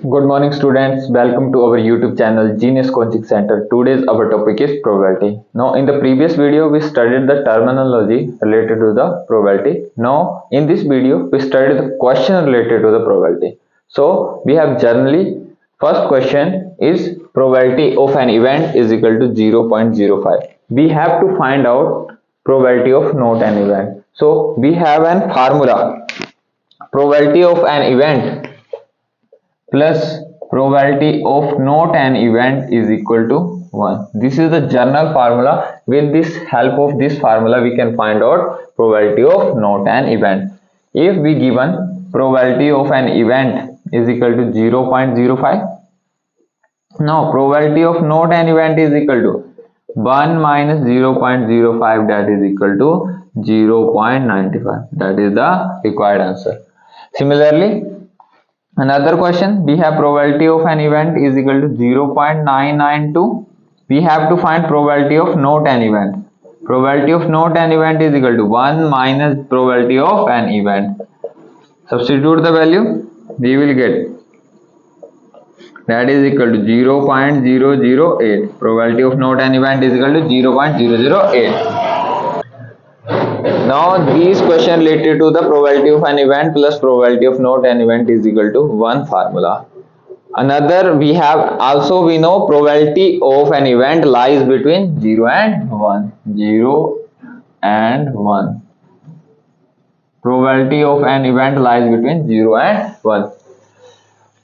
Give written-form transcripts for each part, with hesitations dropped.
Good morning students, welcome to our YouTube channel Genius Coaching Center. Today's our topic is probability. Now in the previous video we studied the terminology related to the probability. Now in this video we studied the question related to the probability. So we have generally first question is probability of an event is equal to 0.05. We have to find out probability of not an event. So we have an formula, probability of an event plus probability of not an event is equal to 1. This is the general formula. With this help of this formula we can find out probability of not an event. If we given probability of an event is equal to 0.05, now probability of not an event is equal to 1 minus 0.05, that is equal to 0.95. That is the required answer. Similarly, another question, we have probability of an event is equal to 0.992. We have to find probability of not an event. Probability of not an event is equal to 1 minus probability of an event. Substitute the value, we will get that is equal to 0.008. Probability of not an event is equal to 0.008. Now these question related to the probability of an event plus probability of not an event is equal to one formula. Another we have also we know probability of an event lies between 0 and 1. 0 and 1. Probability of an event lies between 0 and 1.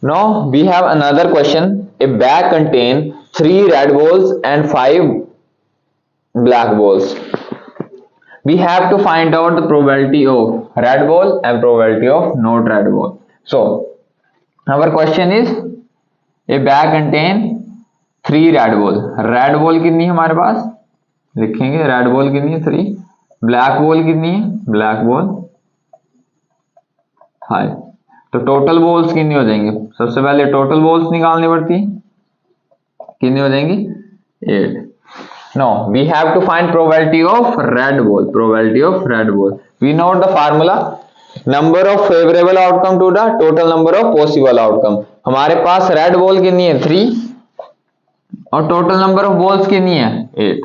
Now we have another question. A bag contains 3 red balls and 5 black balls. We have to find out the probability of red ball and probability of not red ball. So our question is a bag contain 3 red ball. Red ball कितनी है हमारे पास, लिखेंगे red ball कितनी है 3, black ball कितनी है, black ball 5. तो total balls कितनी हो जाएंगे, सबसे पहले टोटल बॉल्स निकालनी पड़ती, कितनी हो जाएंगी 8. Now we have to find probability of red ball. Probability of red ball. We know the formula. Number of favorable outcome to the total number of possible outcome. हमारे पास red ball कितनी है 3 और total number of balls कितनी है 8.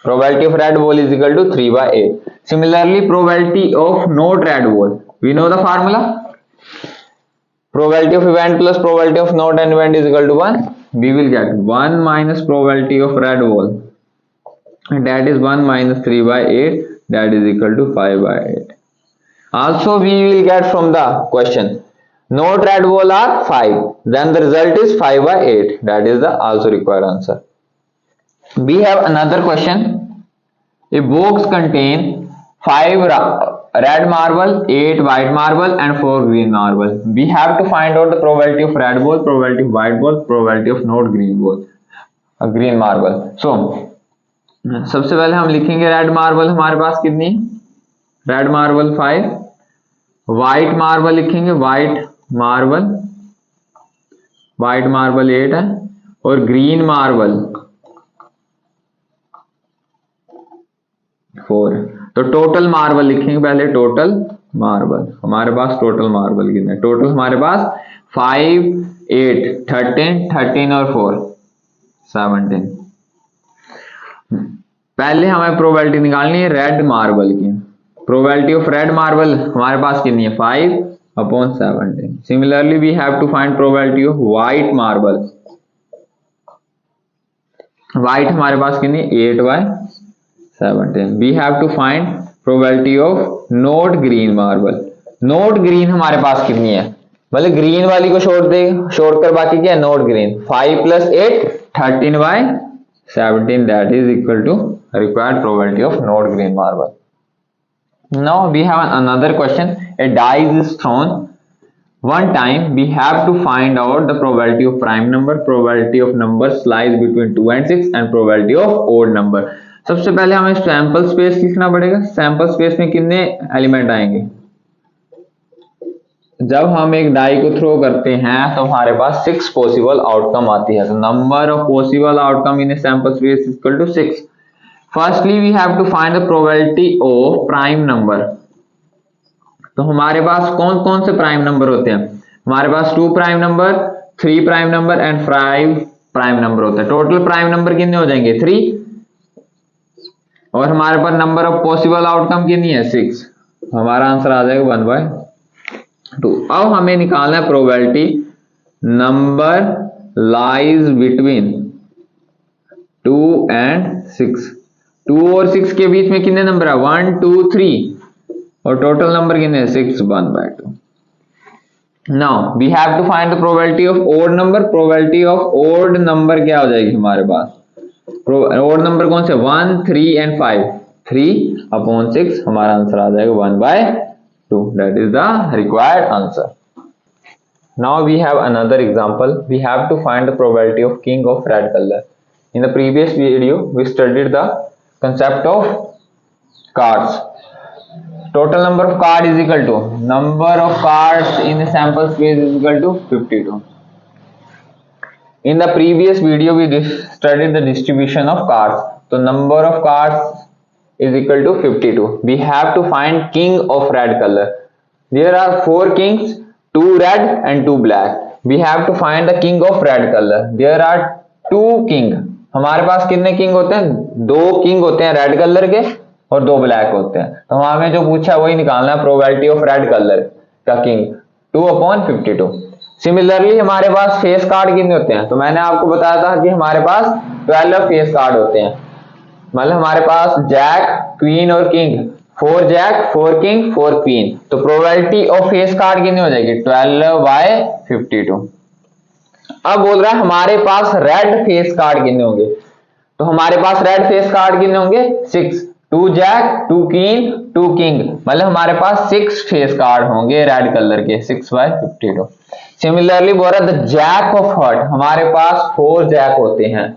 Probability of red ball is equal to 3 by 8. Similarly, probability of not red ball. We know the formula. Probability of event plus probability of not an event is equal to 1. We will get 1 minus probability of red ball, that is 1 minus 3 by 8, that is equal to 5 by 8. Also we will get from the question not red ball are 5, then the result is 5 by 8, that is the also required answer. We have another question. A box contain 5 red marble, 8 white marble and 4 green marble. We have to find out the probability of red ball, probability of white ball, probability of not green ball, green marble. So सबसे पहले हम लिखेंगे red marble हमारे पास कितनी, red marble 5, white marble लिखेंगे white marble 8 है और ग्रीन मार्बल 4 है. तो टोटल मार्बल लिखेंगे पहले, टोटल मार्बल हमारे पास टोटल मार्बल कितने, टोटल हमारे पास 5 8 13 और 4 17. पहले हमें प्रोबेबिलिटी निकालनी है रेड मार्बल की. प्रोबेबिलिटी ऑफ रेड मार्बल हमारे पास कितनी है 5 upon 17. Similarly we have to find probability of white marble. White हमारे पास कितनी 8 by 17. We have to find probability of not green marble. not green हमारे पास कितनी है, मतलब ग्रीन वाली को छोड़कर बाकी क्या है not green. 5 plus 8 13 by 17, that is equal to required probability of not green marble. Now we have another question. A dice is thrown one time. We have to find out the probability of prime number, probability of numbers lies between 2 and 6 and probability of odd number. सबसे पहले हमें sample space लिखना पड़ेगा. Sample space में कितने element आएंगे, जब हम एक डाई को थ्रो करते हैं तो हमारे पास 6 पॉसिबल आउटकम आती है. तो number of possible outcome in a sample space is equal to 6. Firstly we have to find the probability of prime number. तो हमारे पास कौन कौन से प्राइम नंबर होते हैं, हमारे पास 2 prime number, 3 prime number and 5 prime number होता है। टोटल प्राइम नंबर कितने हो जाएंगे 3, और हमारे पास नंबर ऑफ पॉसिबल आउटकम कितनी है 6। हमारा आंसर आ जाएगा 1/2। अब हमें निकालना है probability number lies between 2 and 6। 2 और 6 के बीच में कितने नंबर है 1 2 3, और टोटल नंबर कितने हैं 6, 1/2। Now we have to find the probability of odd number. Probability of odd number क्या हो जाएगी हमारे पास, ओड नंबर कौन से 1 3 एंड 5, 3/6, हमारा आंसर आ जाएगा 1/2। That is the required answer. Now we have another example. We have to find the probability of king of red color. In the previous video, we studied the concept of cards. Total number of cards is equal to number of cards in the sample space is equal to 52. In the previous video, we studied the distribution of cards. So number of cards is equal to 52. We have to find king of red color. There are 4 kings, 2 red and 2 black. We have to find the king of red color. There are 2 king. हमारे पास कितने king होते हैं, 2 king होते हैं red colour के और 2 black होते हैं। तो हमें जो पूछा वही निकालना है, प्रोबेबिलिटी ऑफ रेड कलर का किंग 2/52। सिमिलरली हमारे पास फेस कार्ड कितने होते हैं, तो मैंने आपको बताया था कि हमारे पास 12 फेस कार्ड होते हैं। मतलब हमारे पास जैक, क्वीन और किंग, 4 जैक 4 किंग 4 क्वीन। तो प्रोबेबिलिटी ऑफ फेस कार्ड कितनी हो जाएगी 12/52। अब बोल रहा है हमारे पास रेड फेस कार्ड कितने होंगे, तो हमारे पास रेड फेस कार्ड कितने होंगे 6, 2 जैक 2 क्वीन 2 किंग, मतलब हमारे पास 6 फेस कार्ड होंगे रेड कलर के 6/52। सिमिलरली बोल रहा द जैक ऑफ हार्ट, हमारे पास 4 जैक होते हैं।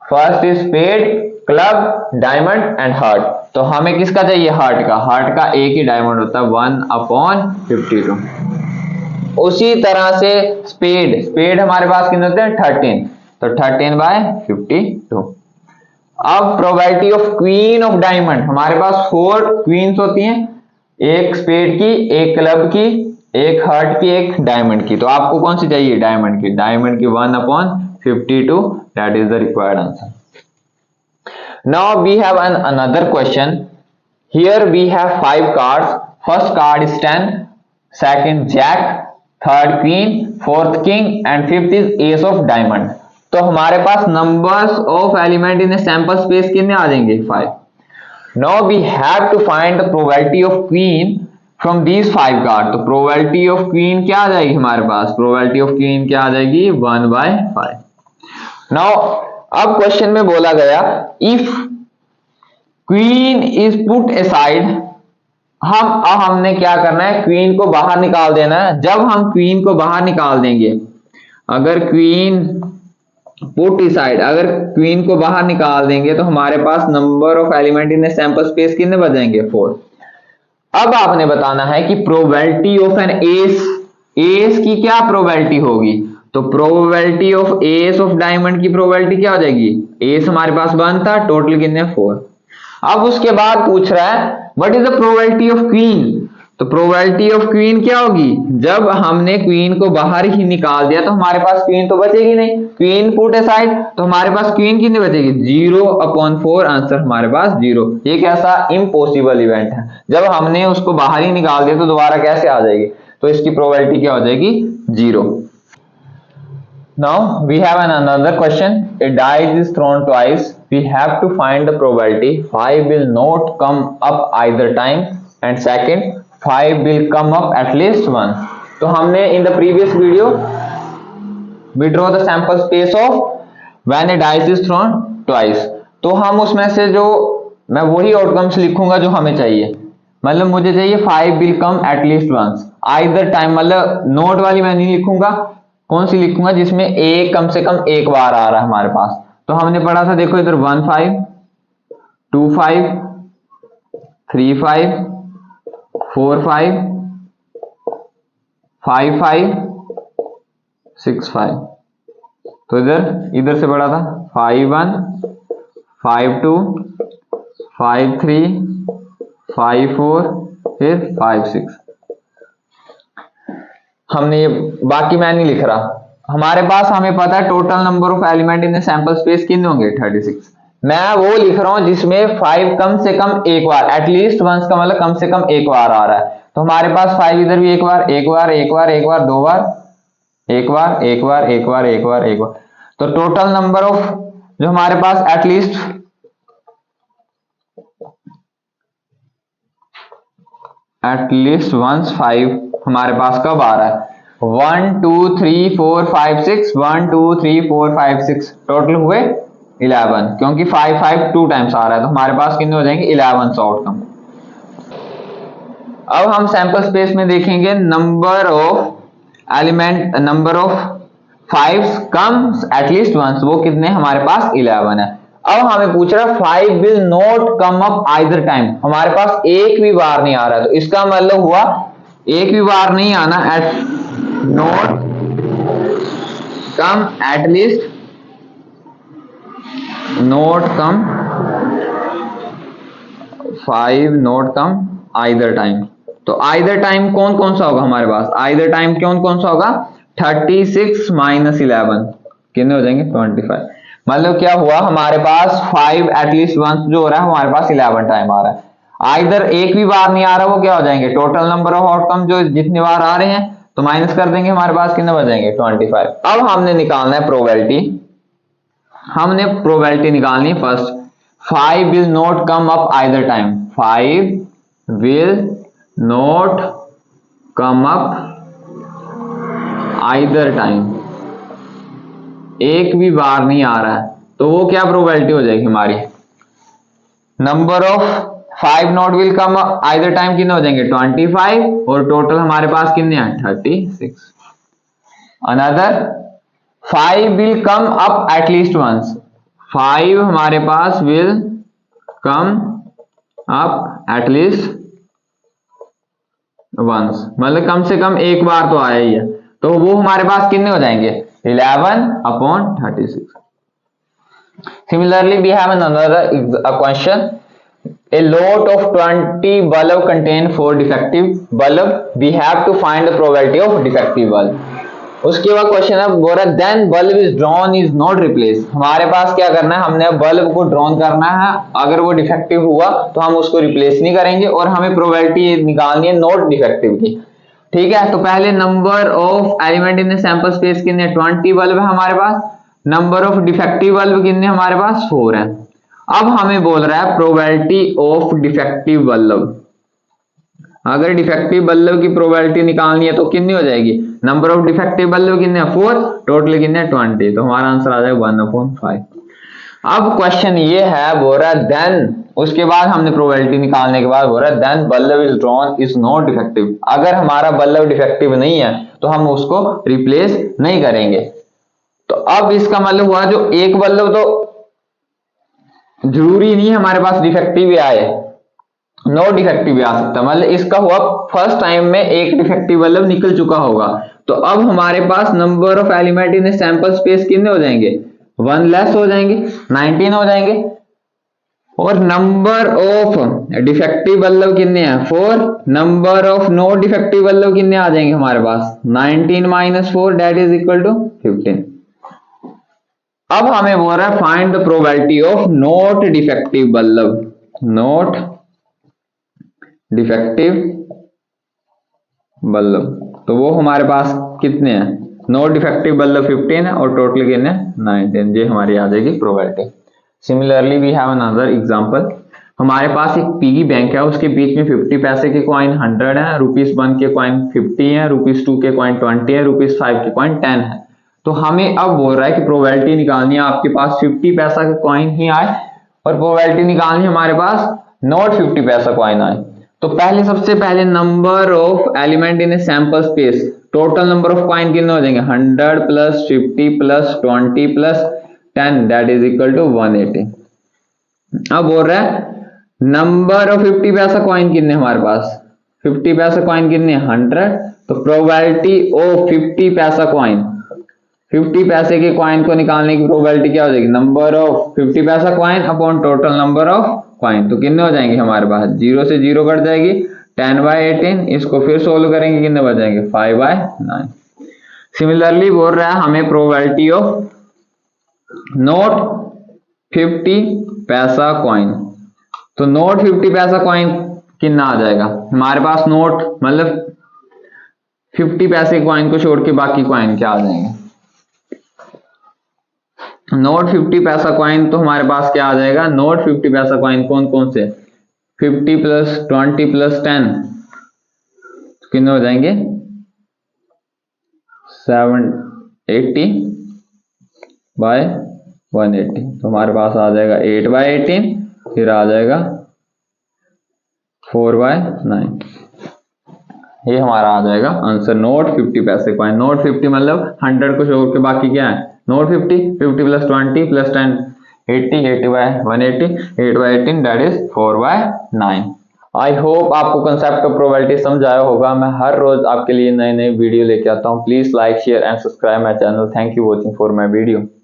First is spade, club, diamond and heart. तो हमें किसका चाहिए हार्ट का, हार्ट का एक ही डायमंड होता है 1/52। उसी तरह से स्पेड, स्पेड हमारे पास कितने होते हैं 13, तो 13/52। अब probability of queen of diamond, हमारे पास 4 क्वींस होती हैं, एक स्पेड की, एक क्लब की, एक हार्ट की, एक डायमंड की। तो आपको कौन सी चाहिए डायमंड की, डायमंड की 1/52। That is the required answer. Now we have another question. Here we have 5 cards. First card is 10, second jack, third queen, fourth king and fifth is ace of diamond. तो हमारे पास numbers of element in a sample space कितने आ जाएंगे 5. Now we have to find the probability of queen from these 5 cards. तो probability of queen क्या आ जाएगी हमारे पास, probability of queen क्या आ जाएगी 1/5. Now अब क्वेश्चन में बोला गया if queen is put aside, हमने क्या करना है, क्वीन को बाहर निकाल देना है। जब हम क्वीन को बाहर निकाल देंगे, अगर क्वीन पुट असाइड, अगर क्वीन को बाहर निकाल देंगे तो हमारे पास number of element in sample space कितने बच जाएंगे 4। अब आपने बताना है कि probability of an S, S की क्या प्रोबेबिलिटी होगी, तो probability of S of diamond की प्रोबेबिलिटी क्या हो जाएगी, एस हमारे पास 1 था, टोटल कितने 4। अब उसके बाद पूछ रहा है what is the probability of queen, तो प्रोबेबिलिटी ऑफ क्वीन क्या होगी, जब हमने क्वीन को बाहर ही निकाल दिया तो हमारे पास क्वीन तो बचेगी नहीं, क्वीन पुट असाइड, तो हमारे पास क्वीन कितनी बचेगी 0/4, आंसर हमारे पास 0। ये कैसा इम्पॉसिबल इवेंट है, जब हमने उसको बाहर ही निकाल दिया तो दोबारा कैसे आ जाएगी, तो इसकी प्रोबेबिलिटी क्या हो जाएगी 0। Now we have another question. A dice is thrown twice. We have to find the probability 5 will not come up either time and second 5 will come up at least once. तो हमने in the previous video we draw the sample space of when a dice is thrown twice. तो हम उसमें से जो मैं वही outcomes लिखूंगा जो हमें चाहिए, मतलब मुझे चाहिए 5 will come at least once either time, मतलब नोट वाली मैं नहीं लिखूंगा, कौन सी लिखूंगा जिसमें एक कम से कम एक बार आ रहा है हमारे पास। तो हमने पढ़ा था देखो इधर 1 5 2 5 3 5 4 5 5 5 6 5, तो इधर से पढ़ा था 5 1 5 2 5 3 5 4 फिर 5 6। हमने ये बाकी मैं नहीं लिख रहा, हमारे पास हमें पता है total number of element in sample space कितने होंगे 36। मैं वो लिख रहा हूं जिसमें 5 कम से कम एक बार, एटलीस्ट वंस का मतलब कम से कम एक बार आ रहा है। तो हमारे पास 5 इधर भी एक बार, एक बार, एक बार, एक बार, दो बार, एक बार, एक बार, एक बार, एक बार, एक बार। तो टोटल नंबर ऑफ जो हमारे पास एटलीस्ट वंस 5 हमारे पास कब आ रहा है? 1 2 3 4 5 6, 1 2 3 4 5 6, टोटल हुए 11, क्योंकि 5 5 2 टाइम्स आ रहा है तो हमारे पास कितने हो जाएंगे 11 आउटकम। अब हम सैंपल स्पेस में देखेंगे number of element, number of 5 comes at least once, वो कितने हमारे पास 11 है। अब हमें पूछ रहा है 5 will not come up either time, हमारे पास एक भी बार नहीं आ रहा है, तो इसका मतलब हुआ एक भी बार नहीं आना, at not come at least, not come 5 not come either time. तो आइदर टाइम कौन कौन सा होगा हमारे पास? आइदर टाइम कौन कौन सा होगा? 36 माइनस 11 कितने हो जाएंगे 25। मतलब क्या हुआ, हमारे पास 5 एटलीस्ट वंस जो हो रहा है हमारे पास 11 टाइम आ रहा है। आइदर एक भी बार नहीं आ रहा, वो क्या हो जाएंगे टोटल नंबर ऑफ आउटकम, जो जितने बार आ रहे हैं तो माइनस कर देंगे, हमारे पास कितने बचेंगे 25। अब हमने निकालना है प्रोबेबिलिटी, हमने प्रोबेबिलिटी निकालनी है first. 5 will not come up either time, 5 will not come up either time, एक भी बार नहीं आ रहा है, तो वो क्या प्रोबेबिलिटी हो जाएगी हमारी? Number of 5 not will come either time कितने हो जाएंगे 25, और टोटल हमारे पास कितने हैं 36। Another 5 will come up at least once, 5 हमारे पास will come up at least once, मतलब कम से कम एक बार तो आया ही है, तो वो हमारे पास कितने हो जाएंगे 11/36। Similarly, we have another question. A lot of 20 bulb contain 4 defective bulb. We have to find the probability of defective bulb. उसके बाद क्वेश्चन है बोल रहा है then bulb is drawn is not replaced. हमारे पास क्या करना है, हमने बल्ब को ड्रॉन करना है, अगर वो डिफेक्टिव हुआ तो हम उसको रिप्लेस नहीं करेंगे, और हमें प्रोबेबिलिटी निकालनी है नॉट डिफेक्टिव की। ठीक है, तो पहले number of element in sample space कितने 20 बल्ब है हमारे पास, नंबर ऑफ डिफेक्टिव बल्ब कितने हमारे पास 4 है। अब हमें बोल रहा है प्रोबेबिलिटी ऑफ डिफेक्टिव बल्ब, अगर डिफेक्टिव बल्ब की प्रोबेबिलिटी निकालनी है तो कितनी हो जाएगी, नंबर ऑफ डिफेक्टिव बल्ब कितने 4, टोटल कितने 20, तो हमारा आंसर आ जाएगा 1/5। अब क्वेश्चन ये है बोल रहा है देन, उसके बाद हमने प्रोबेबिलिटी निकालने के बाद बोल रहा है then bulb is drawn is not defective, अगर हमारा बल्ब डिफेक्टिव नहीं है तो हम उसको रिप्लेस नहीं करेंगे। तो अब इसका मतलब हुआ जो एक बल्ब, तो जरूरी नहीं हमारे पास डिफेक्टिव भी आए, नो डिफेक्टिव भी आ सकता, मतलब इसका हुआ फर्स्ट टाइम में एक डिफेक्टिव बल्ब निकल चुका होगा। तो अब हमारे पास number of element in sample space कितने हो जाएंगे 1 लेस हो जाएंगे, 19 हो जाएंगे, और नंबर ऑफ डिफेक्टिव बल्ब कितने हैं 4, number of no defective bulb कितने आ जाएंगे हमारे पास 19 - 4 दैट इज इक्वल टू 15। अब हमें बोल रहा है find the probability of not defective bulb, not defective bulb, तो वो हमारे पास कितने हैं, नॉट डिफेक्टिव बल्ब 15 है और टोटल कितने 19, ये हमारी आ जाएगी probability. Similarly we have another example, हमारे पास एक पिगी बैंक है, उसके बीच में 50 पैसे के कॉइन 100 है, ₹1 के कॉइन 50 है, ₹2 के कॉइन 20 है, ₹5 के कॉइन 10 है। तो हमें अब बोल रहा है कि प्रोबेबिलिटी निकालनी है, आपके पास 50 पैसा का कॉइन ही आए और प्रोबेबिलिटी निकालनी है हमारे पास नॉट 50 पैसा कॉइन आए। तो पहले सबसे पहले number of element in a sample space, total number of coin कितने हो जाएंगे 100 + 50 + 20 + 10 दैट इज इक्वल टू 180। अब बोल रहा है नंबर ऑफ 50 पैसा कॉइन कितने हमारे पास, 50 पैसा कॉइन कितने 100, तो प्रोबेबिलिटी ऑफ 50 पैसा कॉइन, 50 पैसे के कॉइन को निकालने की प्रोबेबिलिटी क्या हो जाएगी, नंबर ऑफ 50 पैसा coin upon total number of coin, तो कितने हो जाएंगे हमारे पास 0 से 0 कट जाएगी, 10/18, इसको फिर सोल्व करेंगे कितने बचेंगे 5/9। सिमिलरली बोल रहा है हमें प्रोबेबिलिटी ऑफ नोट 50 पैसा कॉइन। तो नोट 50 पैसा कॉइन कितना आ जाएगा हमारे पास, नोट मतलब 50 पैसे कॉइन को छोड़ के बाकी कॉइन क्या आ जाएंगे। नोट 50 पैसा कॉइन तो हमारे पास क्या आ जाएगा, नोट 50 पैसा कॉइन कौन कौन से, 50 + 20 + 10 कितने हो जाएंगे 780/180। तो हमारे पास आ जाएगा 8/18, फिर आ जाएगा 4/9। ये हमारा आ जाएगा आंसर, नोट 50 पैसे कॉइन। नोट 50 मतलब 100 को छोड़ के बाकी क्या है, note 50, 50 + 20 + 10 80, 80/180, 8/18 that is 4/9। I hope आपको कंसेप्ट ऑफ प्रोबेबिलिटी समझ आया होगा। मैं हर रोज आपके लिए नए नए वीडियो लेके आता हूँ। Please like share and subscribe my channel. Thank you watching for my video.